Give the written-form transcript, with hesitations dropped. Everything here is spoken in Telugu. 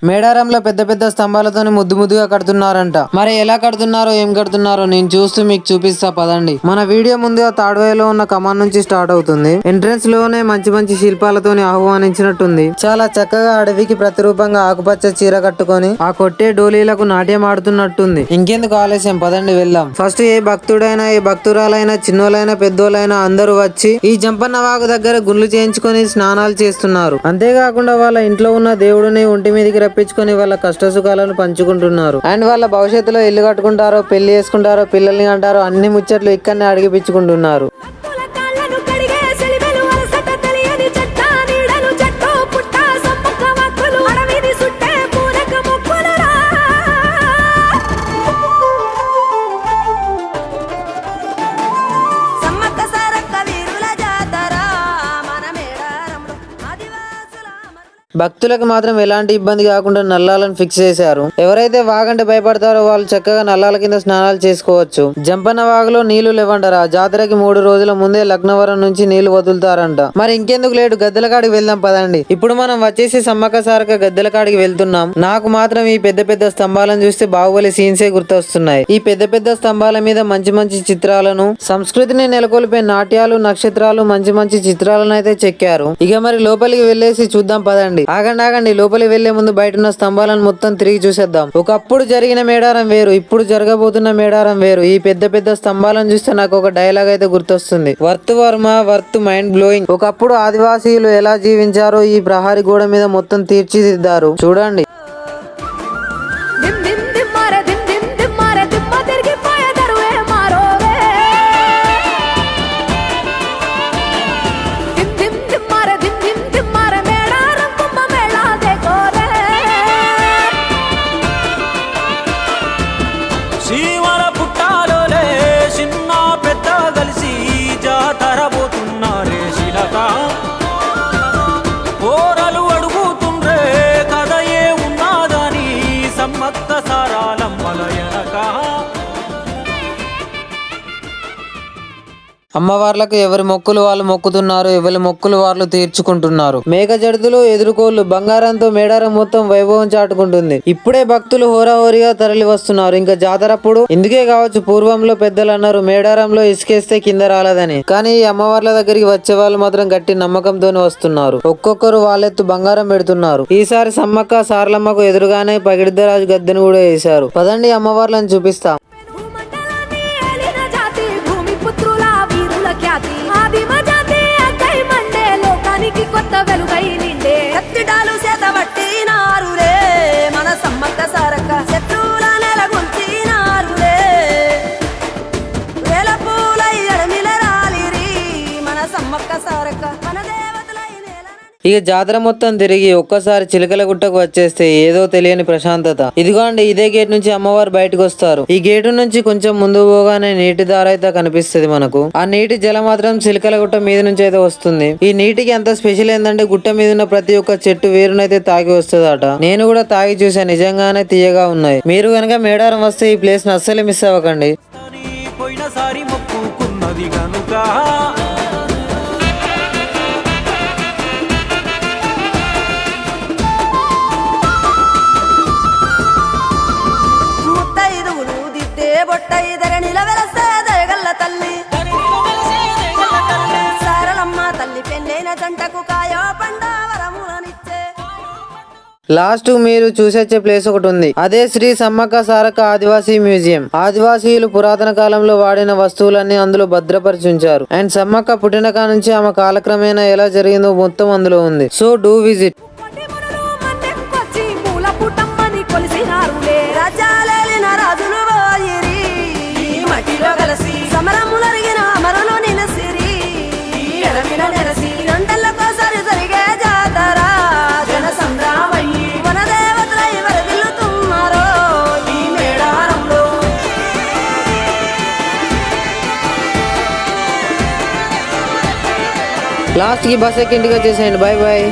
మేడారంలో పెద్ద పెద్ద స్తంభాలతోని ముద్దుగా కడుతున్నారంట. మరి ఎలా కడుతున్నారో ఏం కడుతున్నారో నేను చూస్తూ మీకు చూపిస్తా పదండి. మన వీడియో ముందుగా తాడ్వాయిలో ఉన్న కమాన్ నుంచి స్టార్ట్ అవుతుంది. ఎంట్రెన్స్ లోనే మంచి మంచి శిల్పాలతోని ఆహ్వానించినట్టుంది. చాలా చక్కగా అడవికి ప్రతిరూపంగా ఆకుపచ్చ చీర కట్టుకొని ఆ కొట్టే డోలీలకు నాట్యం ఆడుతున్నట్టుంది. ఇంకెందుకు ఆలస్యం, పదండి వెళ్దాం. ఫస్ట్ ఏ భక్తుడైనా ఏ భక్తురాలైనా చిన్నోళ్ళైనా పెద్దోళ్ళైనా అందరూ వచ్చి ఈ జంపన్న వాగు దగ్గర గుండ్లు చేయించుకొని స్నానాలు చేస్తున్నారు. అంతేకాకుండా వాళ్ళ ఇంట్లో ఉన్న దేవుడిని ఒంటి మీదకి రప్పించుకొని వాళ్ళ కష్ట సుఖాలను పంచుకుంటున్నారు. అండ్ వాళ్ళ భవిష్యత్తులో ఇల్లు కట్టుకుంటారో పెళ్లి చేసుకుంటారో పిల్లల్ని అంటారో అన్ని ముచ్చట్లు ఇక్కడనే అడిగిపించుకుంటున్నారు. భక్తులకు మాత్రం ఎలాంటి ఇబ్బంది కాకుండా నల్లాలను ఫిక్స్ చేశారు. ఎవరైతే వాగంటే భయపడతారో వాళ్ళు చక్కగా నల్లాల కింద స్నానాలు చేసుకోవచ్చు. జంపన్న వాగులో నీళ్లు లేవంటారా. జాతరకి 3 రోజుల ముందే లగ్నవరం నుంచి నీళ్లు వదులుతారంట. మరి ఇంకెందుకు లేటు, గద్దెల కాడికి వెళ్దాం పదండి. ఇప్పుడు మనం వచ్చేసి సమ్మక్క సారక్క గద్దెల కాడికి వెళ్తున్నాం. నాకు మాత్రం ఈ పెద్ద పెద్ద స్తంభాలను చూస్తే బాహుబలి సీన్సే గుర్తొస్తున్నాయి. ఈ పెద్ద పెద్ద స్తంభాల మీద మంచి మంచి చిత్రాలను, సంస్కృతిని నెలకొల్పే నాట్యాలు, నక్షత్రాలు, మంచి మంచి చిత్రాలను అయితే చెక్కారు. ఇక మరి లోపలికి వెళ్ళేసి చూద్దాం పదండి. ఆగండి, లోపలికి వెళ్లే ముందు బయట ఉన్న స్తంభాలను మొత్తం తిరిగి చూసేద్దాం. ఒకప్పుడు జరిగిన మేడారం వేరు, ఇప్పుడు జరగబోతున్న మేడారం వేరు. ఈ పెద్ద పెద్ద స్తంభాలను చూస్తే నాకు ఒక డైలాగ్ అయితే గుర్తొస్తుంది. Worth Varma worth mind blowing. ఒకప్పుడు ఆదివాసీలు ఎలా జీవించారో ఈ ప్రహారీ గోడ మీద మొత్తం తీర్చిదిద్దారు చూడండి. అమ్మవార్లకు ఎవరి మొక్కులు వాళ్ళు మొక్కుతున్నారు, ఎవరి మొక్కులు వాళ్ళు తీర్చుకుంటున్నారు. మేక జడుతులు, ఎదురుకోళ్లు, బంగారంతో మేడారం మొత్తం వైభవం చాటుకుంటుంది. ఇప్పుడే భక్తులు హోరాహోరీగా తరలి వస్తున్నారు. ఇంకా జాతరప్పుడు ఇందుకే కావచ్చు పూర్వంలో పెద్దలు అన్నారు మేడారంలో ఇసుకేస్తే కింద రాలేదని. కానీ ఈ అమ్మవార్ల దగ్గరికి వచ్చే వాళ్ళు మాత్రం గట్టి నమ్మకంతోనే వస్తున్నారు. ఒక్కొక్కరు వాళ్ళెత్తు బంగారం పెడుతున్నారు. ఈసారి సమ్మక్క సారలమ్మకు ఎదురుగానే పగిడిద్దరాజు గద్దెను కూడా వేశారు. పదండి అమ్మవార్లను చూపిస్తాం. ఇక జాతర మొత్తం తిరిగి ఒక్కసారి చిలకల గుట్టకు వచ్చేస్తే ఏదో తెలియని ప్రశాంతత. ఇదిగోండి ఇదే గేట్ నుంచి అమ్మవారు బయటకు వస్తారు. ఈ గేటు నుంచి కొంచెం ముందు పోగానే నీటి దార అయితే కనిపిస్తుంది మనకు. ఆ నీటి జలం మాత్రం చిలకల గుట్ట మీద నుంచి అయితే వస్తుంది. ఈ నీటికి ఎంత స్పెషల్ ఏంటంటే గుట్ట మీద ఉన్న ప్రతి ఒక్క చెట్టు వేరునైతే తాగి వస్తుందట. నేను కూడా తాగి చూసా, నిజంగానే తీయగా ఉన్నాయి. మీరు కనుక మేడారం వస్తే ఈ ప్లేస్ ని అస్సలు మిస్ అవ్వకండి. లాస్ట్ మీరు చూసొచ్చే ప్లేస్ ఒకటి ఉంది. అదే శ్రీ సమ్మక్క సారక్క ఆదివాసీ మ్యూజియం. ఆదివాసీలు పురాతన కాలంలో వాడిన వస్తువులన్నీ అందులో భద్రపరిచి ఉంచారు. అండ్ సమ్మక్క పుట్టిన కా నుంచి ఆమె కాలక్రమేణా ఎలా జరిగిందో మొత్తం అందులో ఉంది. So do visit. లాస్ట్ కి బస్ ఎక్కి ఇంటికి వచ్చేసేయండి. Bye bye.